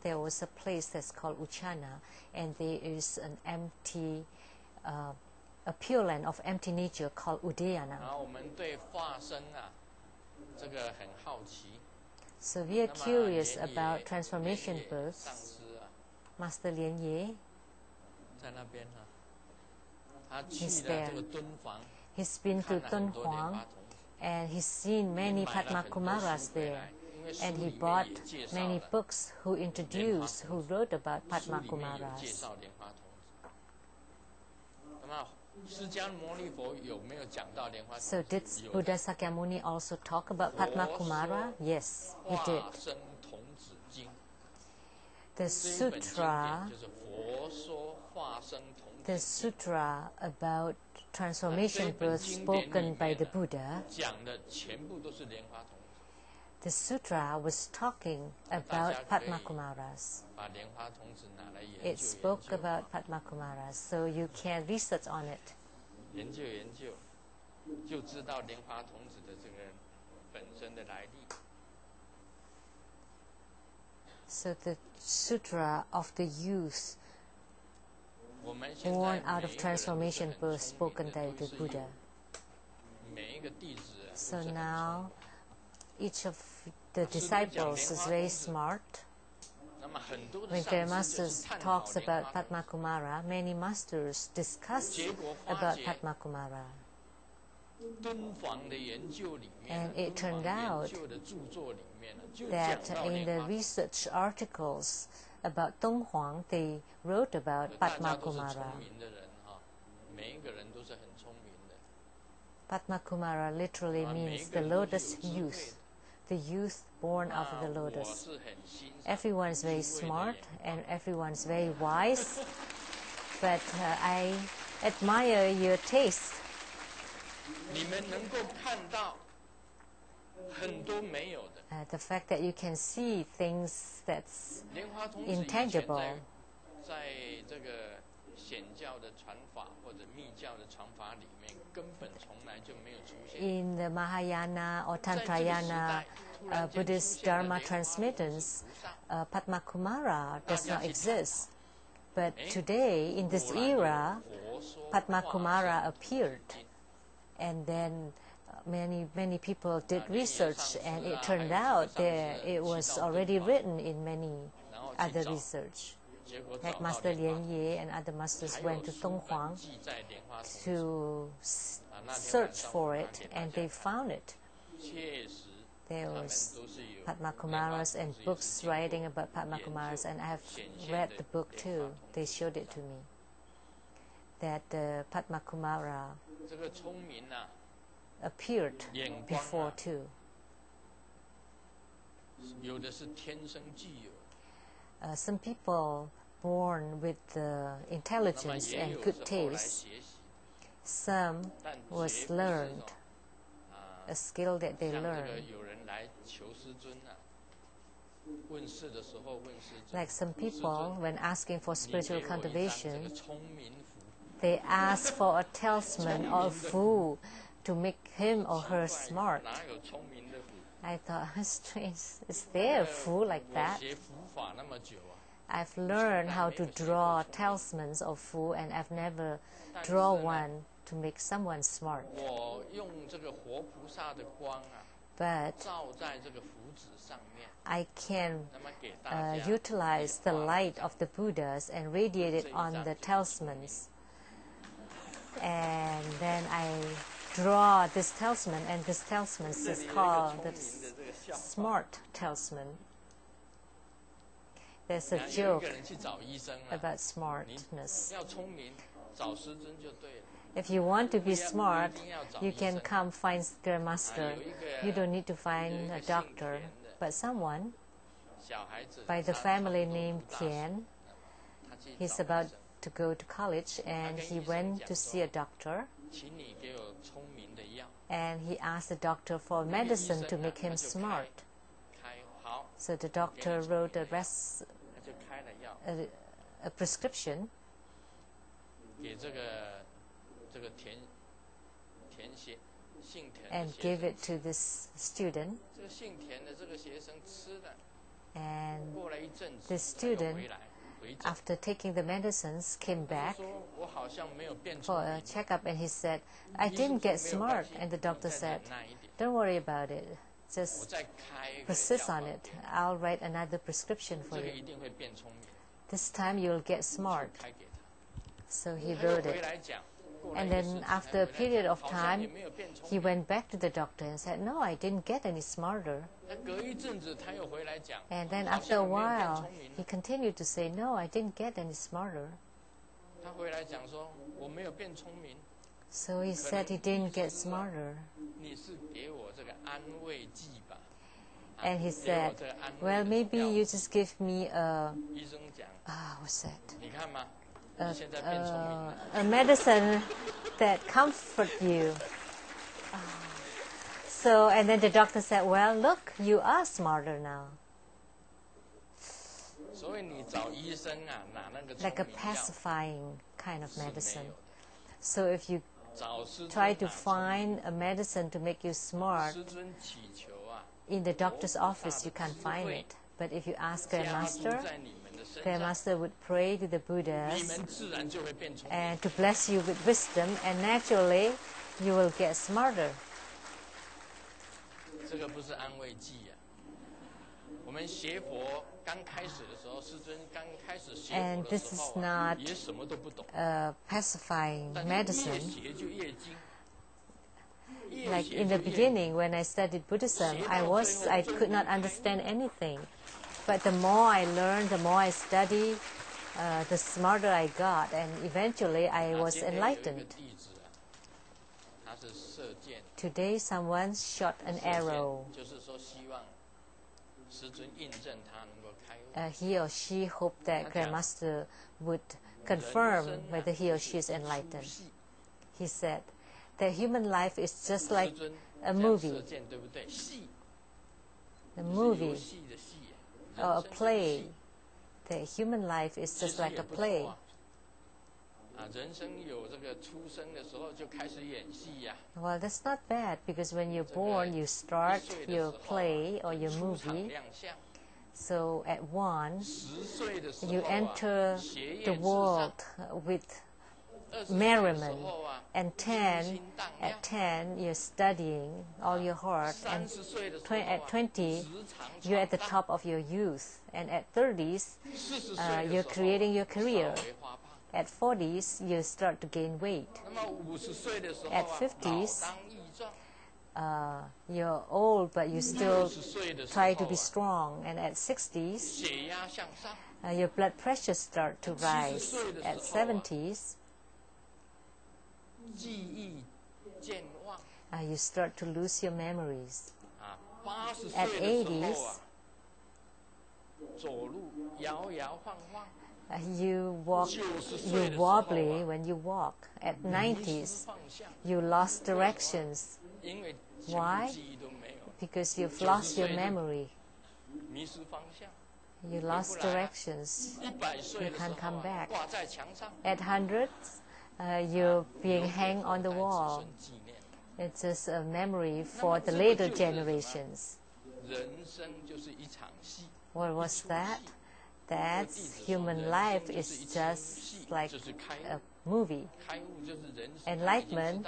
there was a place that's called Uchana, and there is an empty, a pure land of empty nature called Udayana. So we are curious about transformation births. Master Lien Ye, he's there. He's been to Dunhuang, and he's seen many Padma Kumaras there. And he bought many books who wrote about Padma Kumaras. So did Buddha Sakyamuni also talk about Padma Kumara? Yes, he did. The sutra about transformation birth spoken by the Buddha, the sutra was talking about Padma Kumaras. It spoke about Padma Kumaras, so you can research on it. So the sutra of the youth born out of transformation birth spoken by the Buddha. So now each of the disciples is very smart. When Grandmaster talks about Padma Kumara, many masters discuss about Padma Kumara. And it turned out that in the research articles about Donghuang, they wrote about Padma Kumara. Padma Kumara literally means the lotus youth, the youth born out of the lotus. Everyone is very smart and everyone is very wise, but I admire your taste. The fact that you can see things that's intangible. In the Mahayana or Tantrayana Buddhist Dharma transmittance, Padma Kumara does not exist. But today, in this era, Padma Kumara appeared. And then many people did research, and it turned out that it was already written in many other research. Like Master Lien Ye and other masters went to Donghuang to search for it, and they found it. There was Padma Kumaras and books writing about Padma Kumaras, and I have read the book too. They showed it to me. That the Padma Kumara appeared before too. Some people born with intelligence and good taste. Some was learned, a skill that they learned. Like some people, when asking for spiritual cultivation, they ask for a talisman or a fool to make him or her smart. I thought, strange, is there a fool like that? I've learned how to draw talismans of fool, and I've never drawn one to make someone smart. But I can utilize the light of the Buddhas and radiate it on the talismans. And then I draw this talisman, and this talisman is called the smart talisman. There's a joke about smartness. If you want to be smart, you can come find Grandmaster. You don't need to find a doctor, but someone by the family named Tian. He's about to go to college, and he went to see a doctor, and he asked the doctor for medicine to make him smart. So the doctor wrote a prescription, and gave it to this student, And the student, after taking the medicines, came back for a checkup, and he said, I didn't get smart. And the doctor said, don't worry about it. Just persist on it. I'll write another prescription for you. This time you'll get smart. So he wrote it. And then after a period of time, he went back to the doctor and said, no, I didn't get any smarter. And then after a while, he continued to say, no, I didn't get any smarter. So he said he didn't get smarter. And he said, well, maybe you just give me a, what's that? A medicine that comforts you. So, and then the doctor said, well, look, you are smarter now. Like a pacifying kind of medicine. So if you try to find a medicine to make you smart, in the doctor's office you can't find it. But if you ask Grandmaster, Grandmaster would pray to the Buddhas and to bless you with wisdom, and naturally you will get smarter. And this is not pacifying medicine. Like in the beginning, when I studied Buddhism, I could not understand anything. But the more I learned, the more I studied, the smarter I got, and eventually I was enlightened. Today, someone shot an arrow. He or she hoped that Grandmaster would confirm whether he or she is enlightened. He said that human life is just like a movie. A movie or a play. The human life is just like a play. Well, that's not bad, because when you're born, you start your play or your movie. So at 1, you enter the world with merriment, and at 10 you're studying all your heart, and at 20 you're at the top of your youth, and at 30s you're creating your career. At 40s you start to gain weight. At 50s you're old, but you still try to be strong, and at 60s your blood pressure starts to rise. At 70s you start to lose your memories. At 80s you wobbly when you walk. At 90s you lost directions. Why? Because you've lost your memory. You lost directions. You can't come back. At 100s you're being hanged on the wall. It's just a memory for the later generations. What was that? That's human life is just like a movie. Enlightenment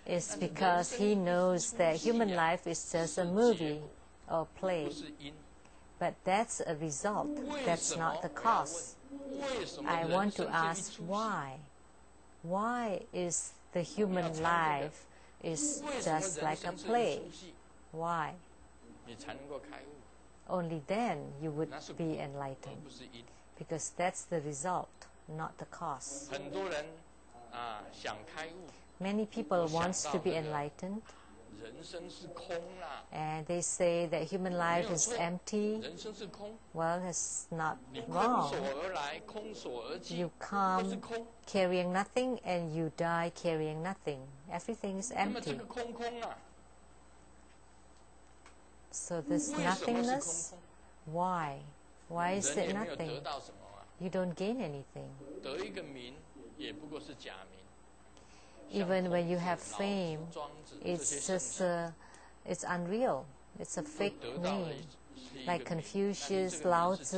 is because he knows that human life is just a movie or play. But that's a result. That's not the cause. I want to ask why. Why is the human life is just like a play? Why? Only then you would be enlightened, because that's the result, not the cause. Many people want to be enlightened, and they say that human life is empty. Well, that's not wrong. You come carrying nothing, and you die carrying nothing. Everything is empty. So this nothingness, why? Why is it nothing? You don't gain anything. Even when you have fame, it's just it's unreal. It's a fake name. like Confucius, Lao Tzu,